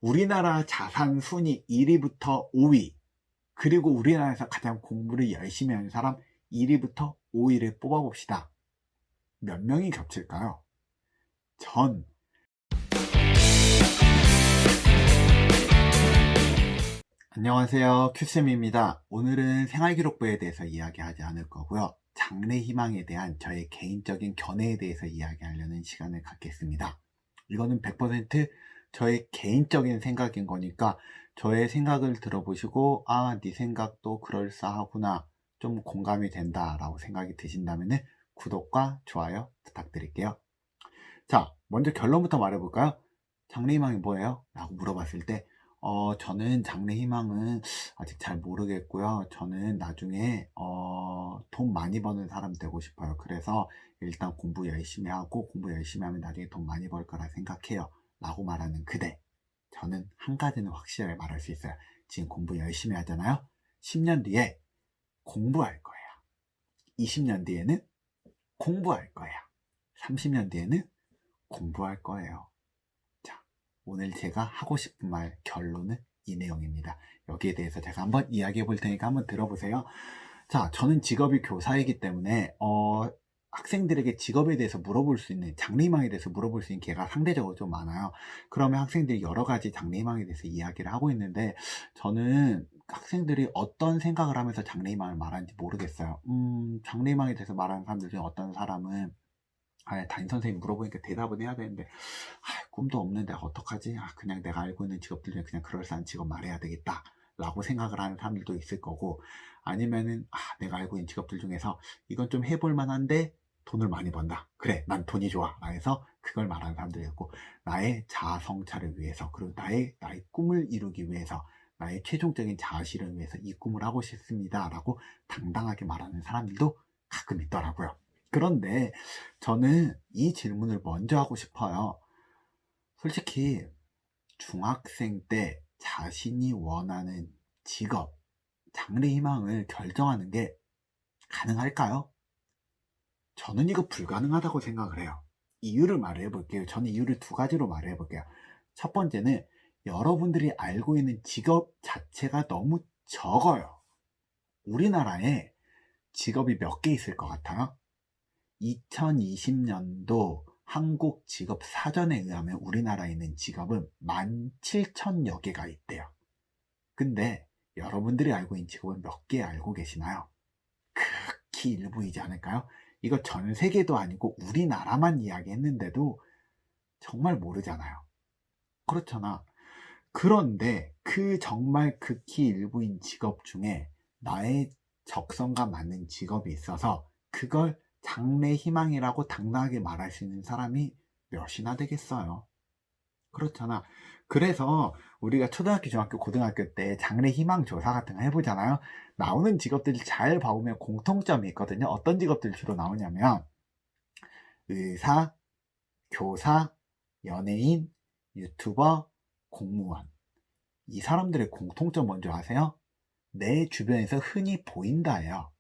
우리나라 자산 순위 1위부터 5위, 그리고 우리나라에서 가장 공부를 열심히 하는 사람 1위부터 5위를 뽑아봅시다. 몇 명이 겹칠까요? 전 안녕하세요, 큐쌤입니다. 오늘은 생활기록부에 대해서 이야기하지 않을 거고요. 장래희망에 대한 저의 개인적인 견해에 대해서 이야기하려는 시간을 갖겠습니다. 이거는 100% 저의 개인적인 생각인 거니까 저의 생각을 들어보시고 네 생각도 그럴싸하구나, 좀 공감이 된다 라고 생각이 드신다면 구독과 좋아요 부탁드릴게요. 자, 먼저 결론부터 말해볼까요? 장래희망이 뭐예요? 라고 물어봤을 때 저는 장래희망은 아직 잘 모르겠고요. 저는 나중에 돈 많이 버는 사람 되고 싶어요. 그래서 일단 공부 열심히 하고, 공부 열심히 하면 나중에 돈 많이 벌 거라 생각해요 라고 말하는 그대, 저는 한 가지는 확실하게 말할 수 있어요. 지금 공부 열심히 하잖아요. 10년 뒤에 공부할 거예요. 20년 뒤에는 공부할 거예요. 30년 뒤에는 공부할 거예요. 자, 오늘 제가 하고 싶은 말 결론은 이 내용입니다. 여기에 대해서 제가 한번 이야기해 볼 테니까 한번 들어보세요. 자, 저는 직업이 교사이기 때문에 학생들에게 직업에 대해서 물어볼 수 있는, 장래희망에 대해서 물어볼 수 있는 기회가 상대적으로 좀 많아요. 그러면 학생들이 여러 가지 장래희망에 대해서 이야기를 하고 있는데, 저는 학생들이 어떤 생각을 하면서 장래희망을 말하는지 모르겠어요. 장래희망에 대해서 말하는 사람들 중에 어떤 사람은 담임선생님 물어보니까 대답은 해야 되는데 꿈도 없는데 어떡하지? 그냥 내가 알고 있는 직업들 중에 그냥 그럴싸한 직업 말해야 되겠다 라고 생각을 하는 사람들도 있을 거고, 아니면은 내가 알고 있는 직업들 중에서 이건 좀 해볼 만한데 돈을 많이 번다, 그래 난 돈이 좋아 라 해서 그걸 말하는 사람들이 있고, 나의 자아 성찰을 위해서, 그리고 나의 꿈을 이루기 위해서, 나의 최종적인 자아 실현을 위해서 이 꿈을 하고 싶습니다 라고 당당하게 말하는 사람들도 가끔 있더라고요. 그런데 저는 이 질문을 먼저 하고 싶어요. 솔직히 중학생 때 자신이 원하는 직업, 장래희망을 결정하는 게 가능할까요? 저는 이거 불가능하다고 생각을 해요. 이유를 말해 볼게요. 저는 이유를 두 가지로 말해 볼게요. 첫 번째는 여러분들이 알고 있는 직업 자체가 너무 적어요. 우리나라에 직업이 몇 개 있을 것 같아요? 2020년도 한국 직업 사전에 의하면 우리나라에 있는 직업은 17,000여 개가 있대요. 근데 여러분들이 알고 있는 직업은 몇 개 알고 계시나요? 극히 일부이지 않을까요? 이거 전 세계도 아니고 우리나라만 이야기했는데도 정말 모르잖아요. 그렇잖아. 그런데 그 정말 극히 일부인 직업 중에 나의 적성과 맞는 직업이 있어서 그걸 장래희망이라고 당당하게 말할 수 있는 사람이 몇이나 되겠어요. 그렇잖아. 그래서 우리가 초등학교, 중학교, 고등학교 때 장래희망 조사 같은 거 해보잖아요. 나오는 직업들을 잘 봐보면 공통점이 있거든요. 어떤 직업들이 주로 나오냐면 의사, 교사, 연예인, 유튜버, 공무원. 이 사람들의 공통점 뭔지 아세요? 내 주변에서 흔히 보인다예요.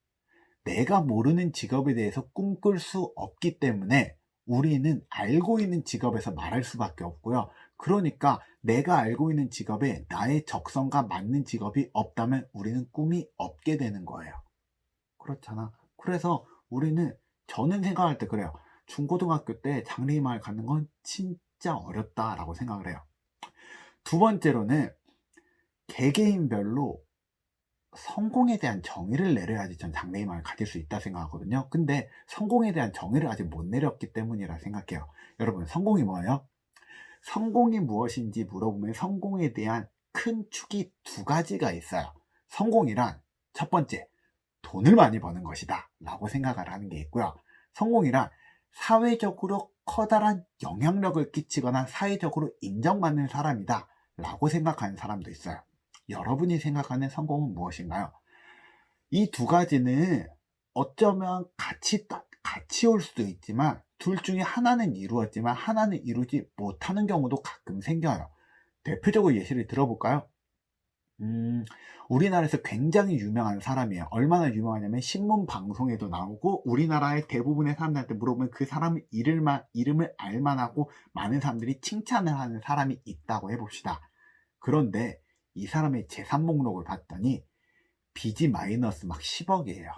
내가 모르는 직업에 대해서 꿈꿀 수 없기 때문에 우리는 알고 있는 직업에서 말할 수밖에 없고요. 그러니까 내가 알고 있는 직업에 나의 적성과 맞는 직업이 없다면 우리는 꿈이 없게 되는 거예요. 그렇잖아. 그래서 저는 생각할 때 그래요. 중고등학교 때 장래희망을 갖는 건 진짜 어렵다라고 생각을 해요. 두 번째로는 개개인별로 성공에 대한 정의를 내려야지 전 장래희망을 가질 수 있다 생각하거든요. 근데 성공에 대한 정의를 아직 못 내렸기 때문이라 생각해요. 여러분, 성공이 뭐예요? 성공이 무엇인지 물어보면 성공에 대한 큰 축이 두 가지가 있어요. 성공이란 첫 번째, 돈을 많이 버는 것이다 라고 생각을 하는 게 있고요. 성공이란 사회적으로 커다란 영향력을 끼치거나 사회적으로 인정받는 사람이다 라고 생각하는 사람도 있어요. 여러분이 생각하는 성공은 무엇인가요? 이 두 가지는 어쩌면 같이 올 수도 있지만, 둘 중에 하나는 이루었지만 하나는 이루지 못하는 경우도 가끔 생겨요. 대표적으로 예시를 들어볼까요? 우리나라에서 굉장히 유명한 사람이에요. 얼마나 유명하냐면 신문 방송에도 나오고, 우리나라의 대부분의 사람들한테 물어보면 그 사람 이름을 알만하고 많은 사람들이 칭찬을 하는 사람이 있다고 해봅시다. 그런데 이 사람의 재산 목록을 봤더니 빚이 마이너스 막 10억이에요.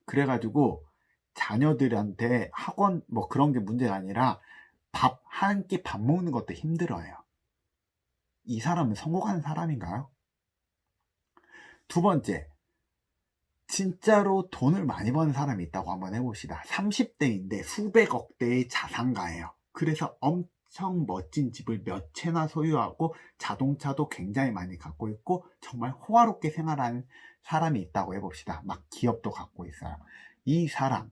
그래가지고 자녀들한테 학원 뭐 그런 게 문제가 아니라 밥 한 끼 밥 먹는 것도 힘들어요. 이 사람은 성공한 사람인가요? 두 번째, 진짜로 돈을 많이 버는 사람이 있다고 한번 해봅시다. 30대인데 수백억 대의 자산가예요. 그래서 엄청 멋진 집을 몇 채나 소유하고 자동차도 굉장히 많이 갖고 있고 정말 호화롭게 생활하는 사람이 있다고 해봅시다. 막 기업도 갖고 있어요. 이 사람,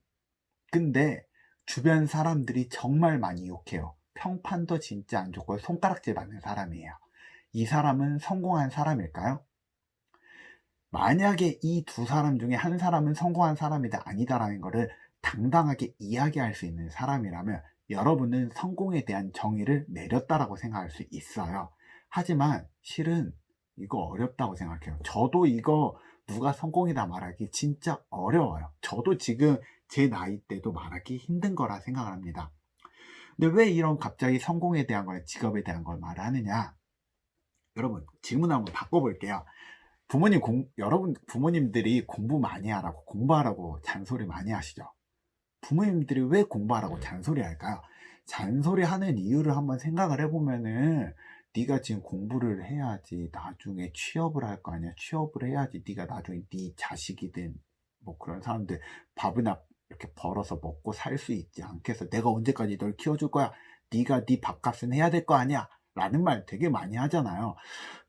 근데 주변 사람들이 정말 많이 욕해요. 평판도 진짜 안 좋고 손가락질 받는 사람이에요. 이 사람은 성공한 사람일까요? 만약에 이 두 사람 중에 한 사람은 성공한 사람이다 아니다라는 것을 당당하게 이야기할 수 있는 사람이라면 여러분은 성공에 대한 정의를 내렸다라고 생각할 수 있어요. 하지만 실은 이거 어렵다고 생각해요. 저도 이거 누가 성공이다 말하기 진짜 어려워요. 저도 지금 제 나이 때도 말하기 힘든 거라 생각을 합니다. 근데 왜 이런 갑자기 성공에 대한 걸, 직업에 대한 걸 말하느냐? 여러분, 질문 한번 바꿔볼게요. 여러분 부모님들이 공부 많이 하라고, 공부하라고 잔소리 많이 하시죠? 부모님들이 왜 공부하라고 잔소리 할까요? 잔소리 하는 이유를 한번 생각을 해보면은, 네가 지금 공부를 해야지 나중에 취업을 할 거 아니야. 취업을 해야지 네가 나중에 네 자식이든 뭐 그런 사람들 밥이나 이렇게 벌어서 먹고 살 수 있지 않겠어. 내가 언제까지 널 키워줄 거야. 네가 네 밥값은 해야 될 거 아니야 라는 말 되게 많이 하잖아요.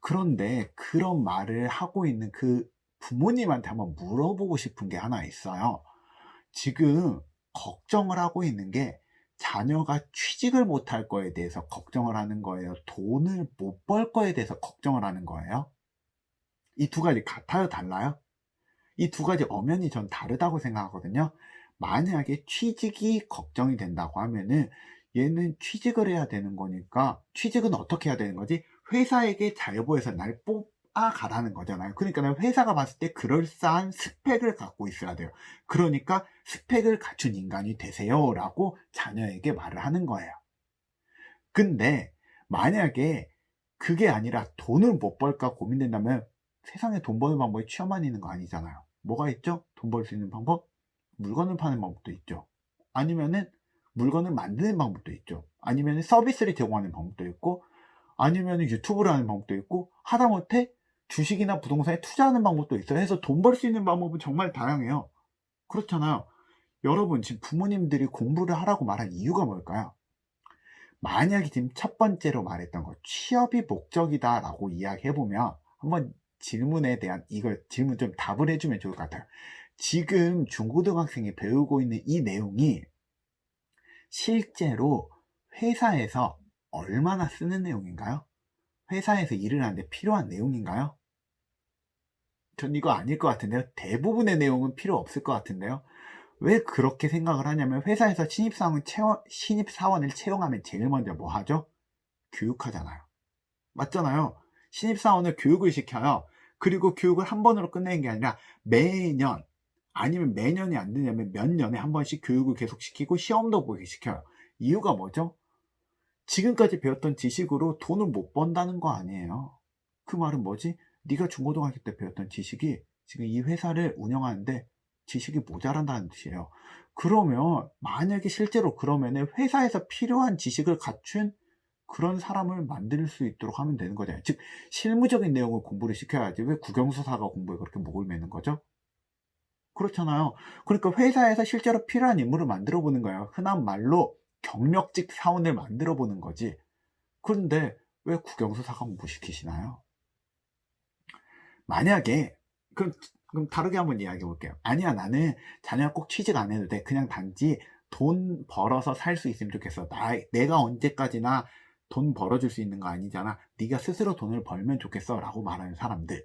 그런데 그런 말을 하고 있는 그 부모님한테 한번 물어보고 싶은 게 하나 있어요. 지금 걱정을 하고 있는 게 자녀가 취직을 못할 거에 대해서 걱정을 하는 거예요? 돈을 못 벌 거에 대해서 걱정을 하는 거예요? 이 두 가지 같아요? 달라요? 이 두 가지 엄연히 전 다르다고 생각하거든요. 만약에 취직이 걱정이 된다고 하면은 얘는 취직을 해야 되는 거니까, 취직은 어떻게 해야 되는 거지? 회사에게 잘 보여서 날 뽑아가라는 거잖아요. 그러니까 회사가 봤을 때 그럴싸한 스펙을 갖고 있어야 돼요. 그러니까 스펙을 갖춘 인간이 되세요 라고 자녀에게 말을 하는 거예요. 근데 만약에 그게 아니라 돈을 못 벌까 고민된다면 세상에 돈 버는 방법이 취업만 있는 거 아니잖아요. 뭐가 있죠? 돈 벌 수 있는 방법? 물건을 파는 방법도 있죠. 아니면은 물건을 만드는 방법도 있죠. 아니면 서비스를 제공하는 방법도 있고, 아니면 유튜브를 하는 방법도 있고, 하다못해 주식이나 부동산에 투자하는 방법도 있어요. 해서 돈 벌 수 있는 방법은 정말 다양해요. 그렇잖아요. 여러분, 지금 부모님들이 공부를 하라고 말한 이유가 뭘까요? 만약에 지금 첫 번째로 말했던 거, 취업이 목적이다 라고 이야기해보면, 한번 질문에 대한, 이걸 질문 좀 답을 해주면 좋을 것 같아요. 지금 중고등학생이 배우고 있는 이 내용이 실제로 회사에서 얼마나 쓰는 내용인가요? 회사에서 일을 하는데 필요한 내용인가요? 전 이거 아닐 것 같은데요. 대부분의 내용은 필요 없을 것 같은데요. 왜 그렇게 생각을 하냐면, 회사에서 신입사원을 채용하면 제일 먼저 뭐 하죠? 교육하잖아요. 맞잖아요. 신입사원을 교육을 시켜요. 그리고 교육을 한 번으로 끝내는 게 아니라 매년, 아니면 매년이 안 되냐면 몇 년에 한 번씩 교육을 계속 시키고 시험도 보게 시켜요. 이유가 뭐죠? 지금까지 배웠던 지식으로 돈을 못 번다는 거 아니에요. 그 말은 뭐지? 네가 중고등학교 때 배웠던 지식이 지금 이 회사를 운영하는데 지식이 모자란다는 뜻이에요. 그러면 만약에 실제로 그러면은 회사에서 필요한 지식을 갖춘 그런 사람을 만들 수 있도록 하면 되는 거잖아요. 즉 실무적인 내용을 공부를 시켜야지 왜 국영수사가 공부에 그렇게 목을 매는 거죠? 그렇잖아요. 그러니까 회사에서 실제로 필요한 인물을 만들어 보는 거예요. 흔한 말로 경력직 사원을 만들어 보는 거지. 그런데 왜 국영수사가 공부시키시나요? 만약에 그럼 다르게 한번 이야기해 볼게요. 아니야, 나는 자녀가 꼭 취직 안 해도 돼. 그냥 단지 돈 벌어서 살 수 있으면 좋겠어. 내가 언제까지나 돈 벌어줄 수 있는 거 아니잖아. 네가 스스로 돈을 벌면 좋겠어 라고 말하는 사람들,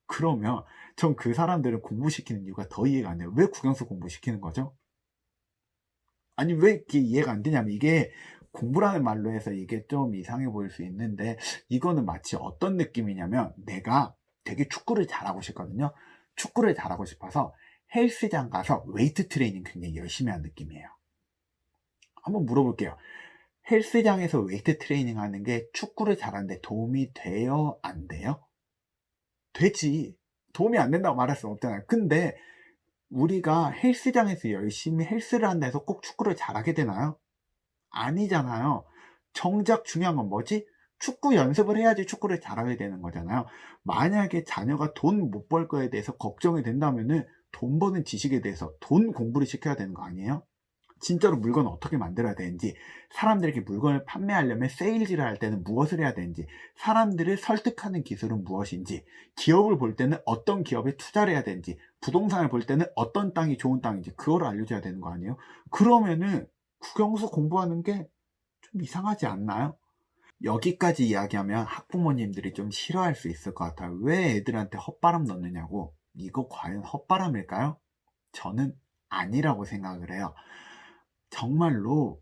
그러면 전 그 사람들을 공부시키는 이유가 더 이해가 안 돼요. 왜 국영수 공부시키는 거죠? 아니, 왜 이게 이해가 안 되냐면, 이게 공부라는 말로 해서 이게 좀 이상해 보일 수 있는데, 이거는 마치 어떤 느낌이냐면, 내가 되게 축구를 잘하고 싶거든요. 축구를 잘하고 싶어서 헬스장 가서 웨이트 트레이닝 굉장히 열심히 하는 느낌이에요. 한번 물어볼게요. 헬스장에서 웨이트 트레이닝 하는 게 축구를 잘하는데 도움이 돼요? 안 돼요? 되지. 도움이 안 된다고 말할 수는 없잖아요. 근데 우리가 헬스장에서 열심히 헬스를 한다 해서 꼭 축구를 잘하게 되나요? 아니잖아요. 정작 중요한 건 뭐지? 축구 연습을 해야지 축구를 잘하게 되는 거잖아요. 만약에 자녀가 돈 못 벌 거에 대해서 걱정이 된다면은 돈 버는 지식에 대해서 돈 공부를 시켜야 되는 거 아니에요? 진짜로 물건을 어떻게 만들어야 되는지, 사람들에게 물건을 판매하려면 세일즈를 할 때는 무엇을 해야 되는지, 사람들을 설득하는 기술은 무엇인지, 기업을 볼 때는 어떤 기업에 투자를 해야 되는지, 부동산을 볼 때는 어떤 땅이 좋은 땅인지 그걸 알려줘야 되는 거 아니에요? 그러면은 국영수 공부하는 게 좀 이상하지 않나요? 여기까지 이야기하면 학부모님들이 좀 싫어할 수 있을 것 같아요. 왜 애들한테 헛바람 넣느냐고. 이거 과연 헛바람일까요? 저는 아니라고 생각을 해요. 정말로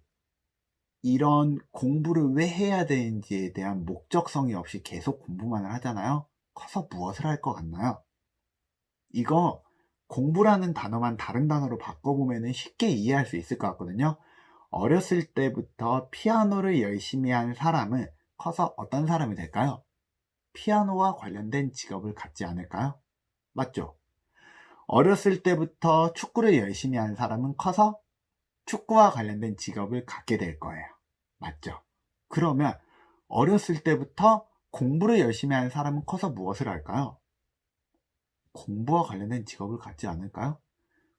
이런 공부를 왜 해야 되는지에 대한 목적성이 없이 계속 공부만을 하잖아요. 커서 무엇을 할 것 같나요? 이거 공부라는 단어만 다른 단어로 바꿔보면 쉽게 이해할 수 있을 것 같거든요. 어렸을 때부터 피아노를 열심히 한 사람은 커서 어떤 사람이 될까요? 피아노와 관련된 직업을 갖지 않을까요? 맞죠? 어렸을 때부터 축구를 열심히 한 사람은 커서 축구와 관련된 직업을 갖게 될 거예요. 맞죠? 그러면 어렸을 때부터 공부를 열심히 하는 사람은 커서 무엇을 할까요? 공부와 관련된 직업을 갖지 않을까요?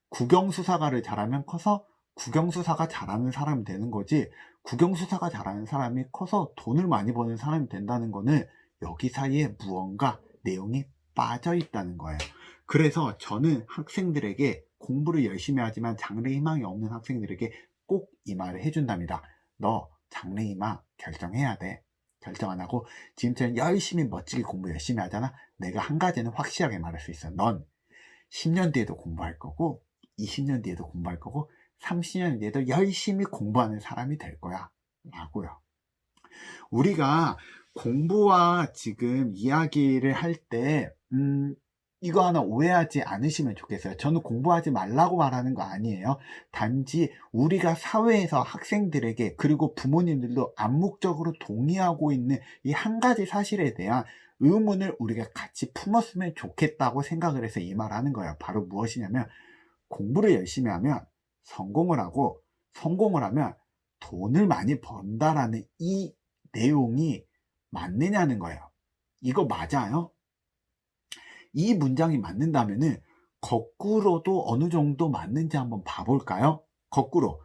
국영수사가를 잘하면 커서 국영수사가 잘하는 사람이 되는 거지, 국영수사가 잘하는 사람이 커서 돈을 많이 버는 사람이 된다는 거는 여기 사이에 무언가 내용이 빠져 있다는 거예요. 그래서 저는 학생들에게, 공부를 열심히 하지만 장래 희망이 없는 학생들에게 꼭 이 말을 해준답니다. 너 장래 희망 결정해야 돼. 결정 안 하고 지금처럼 열심히 멋지게 공부 열심히 하잖아. 내가 한 가지는 확실하게 말할 수 있어. 넌 10년 뒤에도 공부할 거고 20년 뒤에도 공부할 거고 30년 뒤에도 열심히 공부하는 사람이 될 거야 라고요. 우리가 공부와 지금 이야기를 할 때 이거 하나 오해하지 않으시면 좋겠어요. 저는 공부하지 말라고 말하는 거 아니에요. 단지 우리가 사회에서 학생들에게, 그리고 부모님들도 암묵적으로 동의하고 있는 이 한 가지 사실에 대한 의문을 우리가 같이 품었으면 좋겠다고 생각을 해서 이 말 하는 거예요. 바로 무엇이냐면, 공부를 열심히 하면 성공을 하고, 성공을 하면 돈을 많이 번다라는 이 내용이 맞느냐는 거예요. 이거 맞아요? 이 문장이 맞는다면은 거꾸로도 어느 정도 맞는지 한번 봐볼까요? 거꾸로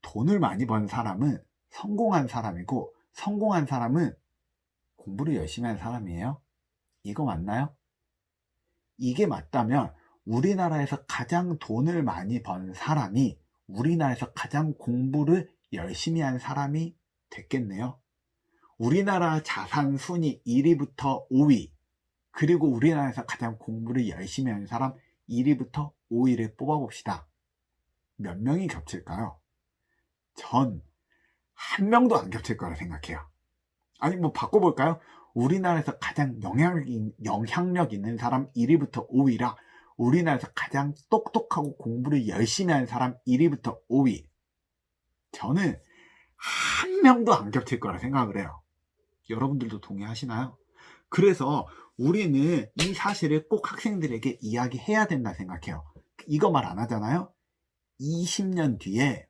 돈을 많이 번 사람은 성공한 사람이고, 성공한 사람은 공부를 열심히 한 사람이에요. 이거 맞나요? 이게 맞다면 우리나라에서 가장 돈을 많이 번 사람이 우리나라에서 가장 공부를 열심히 한 사람이 됐겠네요. 우리나라 자산 순위 1위부터 5위, 그리고 우리나라에서 가장 공부를 열심히 하는 사람 1위부터 5위를 뽑아봅시다. 몇 명이 겹칠까요? 전 한 명도 안 겹칠 거라 생각해요. 아니 뭐 바꿔볼까요? 우리나라에서 가장 영향력 있는 사람 1위부터 5위라 우리나라에서 가장 똑똑하고 공부를 열심히 하는 사람 1위부터 5위, 저는 한 명도 안 겹칠 거라 생각을 해요. 여러분들도 동의하시나요? 그래서 우리는 이 사실을 꼭 학생들에게 이야기해야 된다 생각해요. 이거 말 안 하잖아요? 20년 뒤에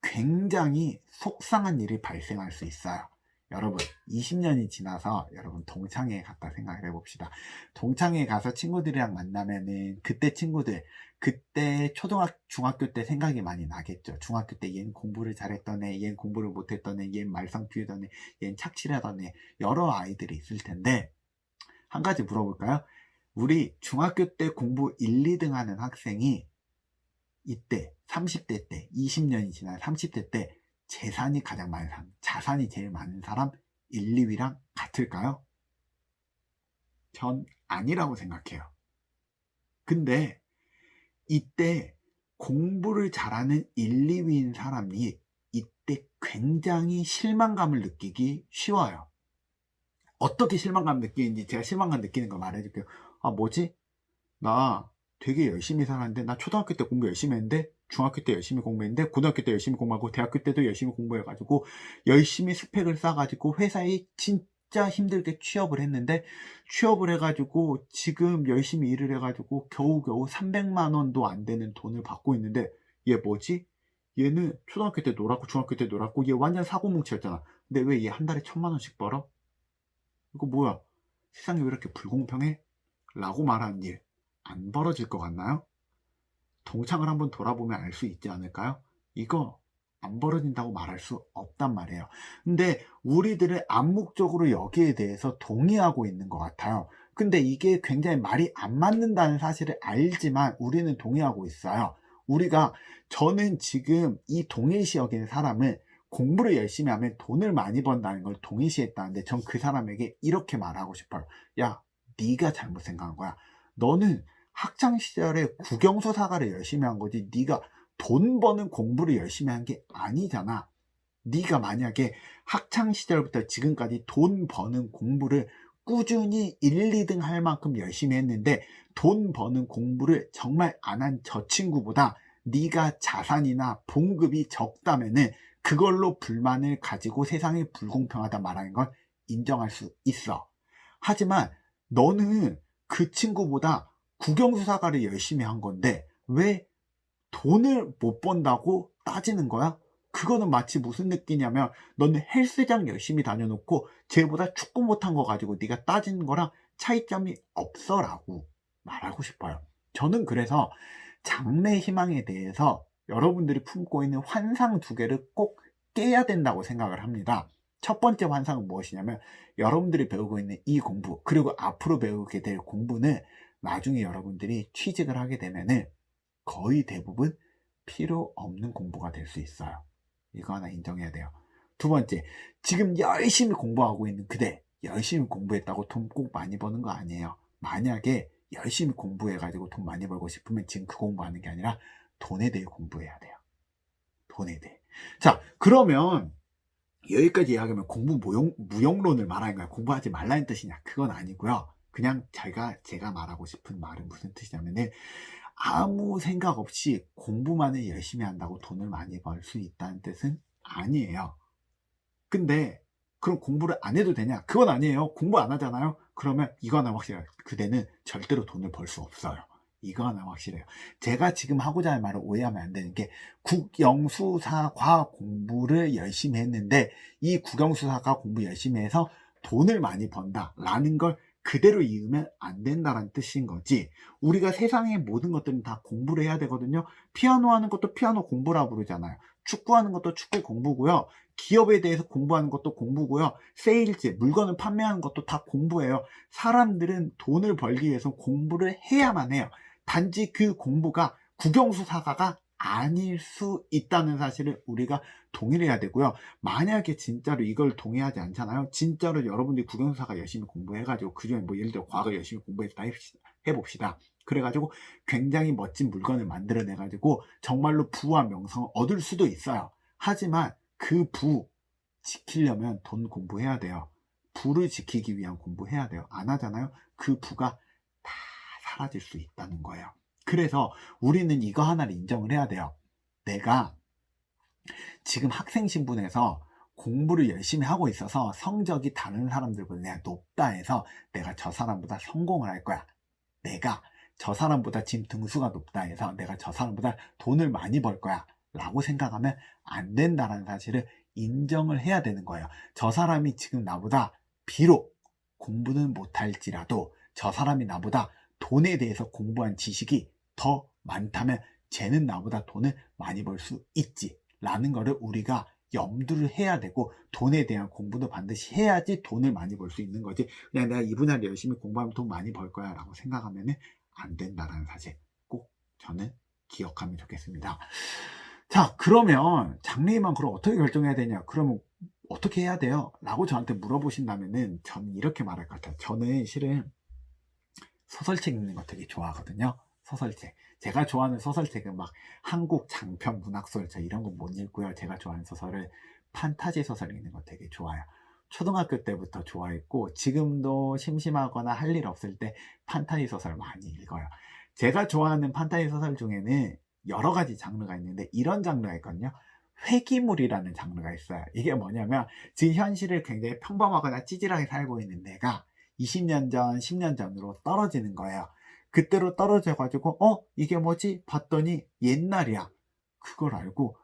굉장히 속상한 일이 발생할 수 있어요. 여러분, 20년이 지나서 여러분 동창회에 갔다 생각을 해봅시다. 동창회에 가서 친구들이랑 만나면은 그때 친구들, 그때 중학교 때 생각이 많이 나겠죠. 중학교 때 얘는 공부를 잘했던 애, 얘는 공부를 못했던 애, 얘는 말썽 피우던 애, 얘는 착실하던 애, 여러 아이들이 있을 텐데, 한 가지 물어볼까요? 우리 중학교 때 공부 1, 2등 하는 학생이 이때 30대 때, 20년이 지난 30대 때 재산이 가장 많은 사람, 자산이 제일 많은 사람 1, 2위랑 같을까요? 전 아니라고 생각해요. 근데 이때 공부를 잘하는 1, 2위인 사람이 이때 굉장히 실망감을 느끼기 쉬워요. 어떻게 실망감 느끼는지 제가 실망감 느끼는 거 말해줄게요. 아 뭐지? 나 되게 열심히 살았는데, 나 초등학교 때 공부 열심히 했는데 중학교 때 열심히 공부했는데 고등학교 때 열심히 공부하고 대학교 때도 열심히 공부해가지고 열심히 스펙을 쌓아가지고 회사에 진짜 힘들게 취업을 했는데, 취업을 해가지고 지금 열심히 일을 해가지고 겨우겨우 300만 원도 안 되는 돈을 받고 있는데, 얘 뭐지? 얘는 초등학교 때 놀았고 중학교 때 놀았고 얘 완전 사고뭉치였잖아. 근데 왜 얘 한 달에 1,000만 원씩 벌어? 이거 뭐야? 세상이 왜 이렇게 불공평해? 라고 말하는 일 안 벌어질 것 같나요? 동창을 한번 돌아보면 알 수 있지 않을까요? 이거 안 벌어진다고 말할 수 없단 말이에요. 근데 우리들은 암묵적으로 여기에 대해서 동의하고 있는 것 같아요. 근데 이게 굉장히 말이 안 맞는다는 사실을 알지만 우리는 동의하고 있어요. 저는 지금 이 동일시 여기는 사람을 공부를 열심히 하면 돈을 많이 번다는 걸 동일시했다는데, 전 그 사람에게 이렇게 말하고 싶어요. 야, 네가 잘못 생각한 거야. 너는 학창 시절에 국영수 사과를 열심히 한 거지 네가 돈 버는 공부를 열심히 한 게 아니잖아. 네가 만약에 학창 시절부터 지금까지 돈 버는 공부를 꾸준히 1, 2등 할 만큼 열심히 했는데, 돈 버는 공부를 정말 안 한 저 친구보다 네가 자산이나 봉급이 적다면은 그걸로 불만을 가지고 세상이 불공평하다 말하는 걸 인정할 수 있어. 하지만 너는 그 친구보다 국영수사과를 열심히 한 건데 왜 돈을 못 번다고 따지는 거야? 그거는 마치 무슨 느끼냐면, 너는 헬스장 열심히 다녀놓고 쟤보다 축구 못한 거 가지고 네가 따지는 거랑 차이점이 없어 라고 말하고 싶어요. 저는 그래서 장래 희망에 대해서 여러분들이 품고 있는 환상 두 개를 꼭 깨야 된다고 생각을 합니다. 첫 번째 환상은 무엇이냐면, 여러분들이 배우고 있는 이 공부, 그리고 앞으로 배우게 될 공부는 나중에 여러분들이 취직을 하게 되면은 거의 대부분 필요 없는 공부가 될 수 있어요. 이거 하나 인정해야 돼요. 두 번째, 지금 열심히 공부하고 있는 그대, 열심히 공부했다고 돈 꼭 많이 버는 거 아니에요. 만약에 열심히 공부해가지고 돈 많이 벌고 싶으면 지금 그 공부하는 게 아니라 돈에 대해 공부해야 돼요. 돈에 대해. 자, 그러면 여기까지 이야기하면 공부 무용론을 말하는 거야. 공부하지 말라는 뜻이냐? 그건 아니고요. 그냥 제가 말하고 싶은 말은 무슨 뜻이냐면은, 아무 생각 없이 공부만을 열심히 한다고 돈을 많이 벌 수 있다는 뜻은 아니에요. 근데 그럼 공부를 안 해도 되냐? 그건 아니에요. 공부 안 하잖아요. 그러면 이거 하나 확실해요. 그대는 절대로 돈을 벌 수 없어요. 이거 하나 확실해요. 제가 지금 하고자 할 말을 오해하면 안 되는 게, 국영수사과 공부를 열심히 했는데 이 국영수사과 공부 열심히 해서 돈을 많이 번다라는 걸 그대로 이으면 안 된다는 뜻인 거지. 우리가 세상의 모든 것들은 다 공부를 해야 되거든요. 피아노 하는 것도 피아노 공부라고 부르잖아요. 축구하는 것도 축구 공부고요. 기업에 대해서 공부하는 것도 공부고요. 세일즈, 물건을 판매하는 것도 다 공부예요. 사람들은 돈을 벌기 위해서 공부를 해야만 해요. 단지 그 공부가 국영수사과가 아닐 수 있다는 사실을 우리가 동의를 해야 되고요. 만약에 진짜로 이걸 동의하지 않잖아요. 진짜로 여러분들이 국영수사과 열심히 공부해가지고 그중에 뭐 예를 들어 과거 열심히 공부해서 다 해봅시다. 그래가지고 굉장히 멋진 물건을 만들어내가지고 정말로 부와 명성을 얻을 수도 있어요. 하지만 그 부 지키려면 돈 공부해야 돼요. 부를 지키기 위한 공부해야 돼요. 안 하잖아요. 그 부가 다 사라질 수 있다는 거예요. 그래서 우리는 이거 하나를 인정을 해야 돼요. 내가 지금 학생 신분에서 공부를 열심히 하고 있어서 성적이 다른 사람들보다 내가 높다 해서 내가 저 사람보다 성공을 할 거야. 내가 저 사람보다 지금 등수가 높다 해서 내가 저 사람보다 돈을 많이 벌 거야 라고 생각하면 안 된다는 사실을 인정을 해야 되는 거예요. 저 사람이 지금 나보다 비록 공부는 못할지라도 저 사람이 나보다 돈에 대해서 공부한 지식이 더 많다면 쟤는 나보다 돈을 많이 벌 수 있지 라는 거를 우리가 염두를 해야 되고, 돈에 대한 공부도 반드시 해야지 돈을 많이 벌 수 있는 거지, 그냥 내가 이 분야를 열심히 공부하면 돈 많이 벌 거야 라고 생각하면 안 된다는 사실 꼭 저는 기억하면 좋겠습니다. 자, 그러면 장래희망 그럼 어떻게 결정해야 되냐? 그러면 어떻게 해야 돼요? 라고 저한테 물어보신다면은 저는 이렇게 말할 것 같아요. 저는 실은 소설책 읽는 거 되게 좋아하거든요. 소설책. 제가 좋아하는 소설책은 막 한국 장편 문학소설 이런 거 못 읽고요. 제가 좋아하는 소설을 판타지 소설 읽는 거 되게 좋아요. 초등학교 때부터 좋아했고 지금도 심심하거나 할 일 없을 때 판타지 소설 많이 읽어요. 제가 좋아하는 판타지 소설 중에는 여러 가지 장르가 있는데 이런 장르가 있거든요. 회기물이라는 장르가 있어요. 이게 뭐냐면 지금 현실을 굉장히 평범하거나 찌질하게 살고 있는 내가 20년 전, 10년 전으로 떨어지는 거예요. 그때로 떨어져 가지고 이게 뭐지? 봤더니 옛날이야. 그걸 알고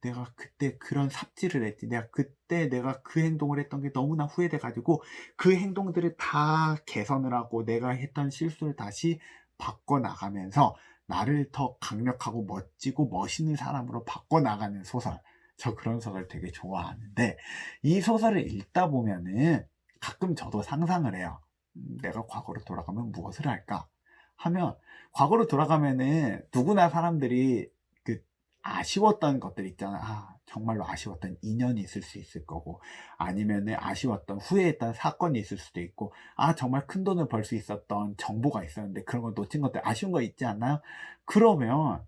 내가 그때 그런 삽질을 했지. 내가 그 행동을 했던 게 너무나 후회돼 가지고 그 행동들을 다 개선을 하고 내가 했던 실수를 다시 바꿔 나가면서 나를 더 강력하고 멋지고 멋있는 사람으로 바꿔 나가는 소설. 저 그런 소설 되게 좋아하는데 이 소설을 읽다 보면은 가끔 저도 상상을 해요. '내가 과거로 돌아가면 무엇을 할까?' 하면 과거로 돌아가면은 누구나 사람들이 그 아쉬웠던 것들 있잖아. 정말로 아쉬웠던 인연이 있을 수 있을 거고 아니면은 아쉬웠던 후회했던 사건이 있을 수도 있고 정말 큰돈을 벌 수 있었던 정보가 있었는데 그런 걸 놓친 것들 아쉬운 거 있지 않나요? 그러면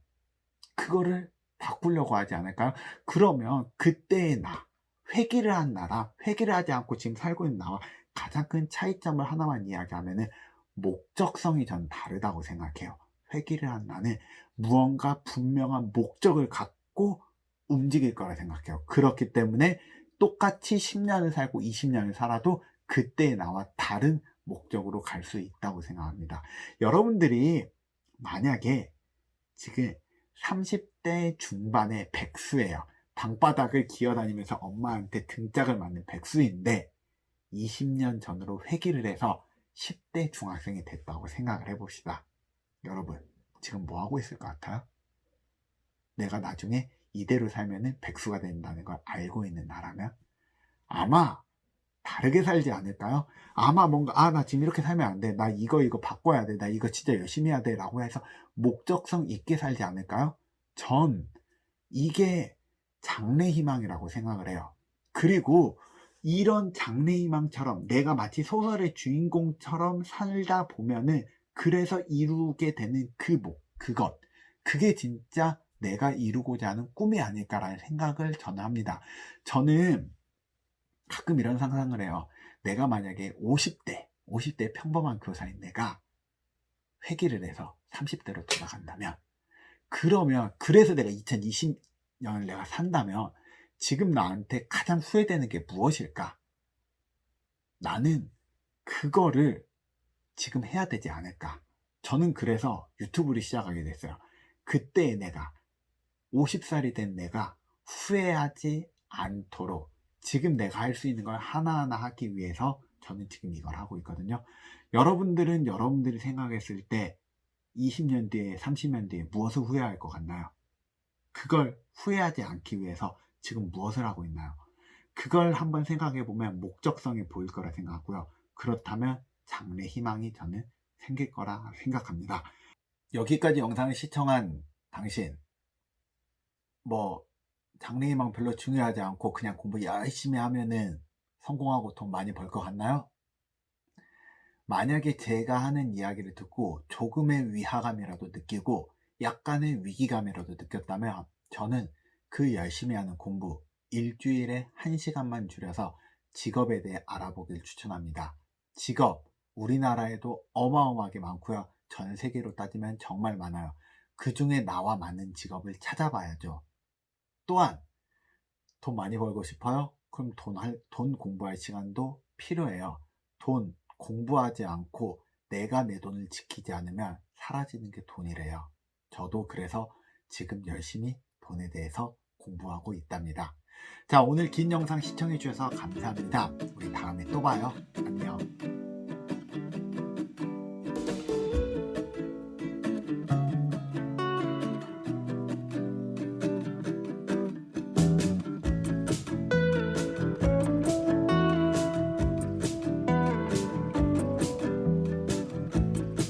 그거를 바꾸려고 하지 않을까요? 그러면 그때의 나, 회귀를 한 나랑 회귀를 하지 않고 지금 살고 있는 나와 가장 큰 차이점을 하나만 이야기하면은 목적성이 전 다르다고 생각해요. 회귀를 한 나는 무언가 분명한 목적을 갖고 움직일 거라 생각해요. 그렇기 때문에 똑같이 10년을 살고 20년을 살아도 그때의 나와 다른 목적으로 갈 수 있다고 생각합니다. 여러분들이 만약에 지금 30대 중반의 백수예요. 방바닥을 기어다니면서 엄마한테 등짝을 맞는 백수인데 20년 전으로 회귀를 해서 10대 중학생이 됐다고 생각을 해봅시다. 여러분, 지금 뭐 하고 있을 것 같아요? 내가 나중에 이대로 살면은 백수가 된다는 걸 알고 있는 나라면 아마 다르게 살지 않을까요? 아마 뭔가 나 지금 이렇게 살면 안 돼. 나 이거 바꿔야 돼. 나 이거 진짜 열심히 해야 돼. 라고 해서 목적성 있게 살지 않을까요? 전 이게 장래희망이라고 생각을 해요. 그리고 이런 장래희망처럼 내가 마치 소설의 주인공처럼 살다 보면은 그래서 이루게 되는 그것 그게 진짜 내가 이루고자 하는 꿈이 아닐까라는 생각을 저는 합니다. 저는 가끔 이런 상상을 해요. 내가 만약에 50대 평범한 교사인 내가 회귀를 해서 30대로 돌아간다면 그러면 그래서 내가 2020년을 내가 산다면 지금 나한테 가장 후회되는 게 무엇일까? 나는 그거를 지금 해야 되지 않을까? 저는 그래서 유튜브를 시작하게 됐어요. 그때 내가 50살이 된 내가 후회하지 않도록 지금 내가 할 수 있는 걸 하나하나 하기 위해서 저는 지금 이걸 하고 있거든요. 여러분들은 여러분들이 생각했을 때 20년 뒤에 30년 뒤에 무엇을 후회할 것 같나요? 그걸 후회하지 않기 위해서 지금 무엇을 하고 있나요? 그걸 한번 생각해 보면 목적성이 보일 거라 생각하고요. 그렇다면 장래 희망이 저는 생길 거라 생각합니다. 여기까지 영상을 시청한 당신 장래 희망 별로 중요하지 않고 그냥 공부 열심히 하면은 성공하고 돈 많이 벌 것 같나요? 만약에 제가 하는 이야기를 듣고 조금의 위화감이라도 느끼고 약간의 위기감이라도 느꼈다면 저는 그 열심히 하는 공부 일주일에 1시간만 줄여서 직업에 대해 알아보길 추천합니다. 직업, 우리나라에도 어마어마하게 많고요. 전 세계로 따지면 정말 많아요. 그 중에 나와 맞는 직업을 찾아봐야죠. 또한 돈 많이 벌고 싶어요? 그럼 돈 공부할 시간도 필요해요. 돈 공부하지 않고 내가 내 돈을 지키지 않으면 사라지는 게 돈이래요. 저도 그래서 지금 열심히 돈에 대해서 공부하고 있답니다. 자, 오늘 긴 영상 시청해 주셔서 감사합니다. 우리 다음에 또 봐요. 안녕.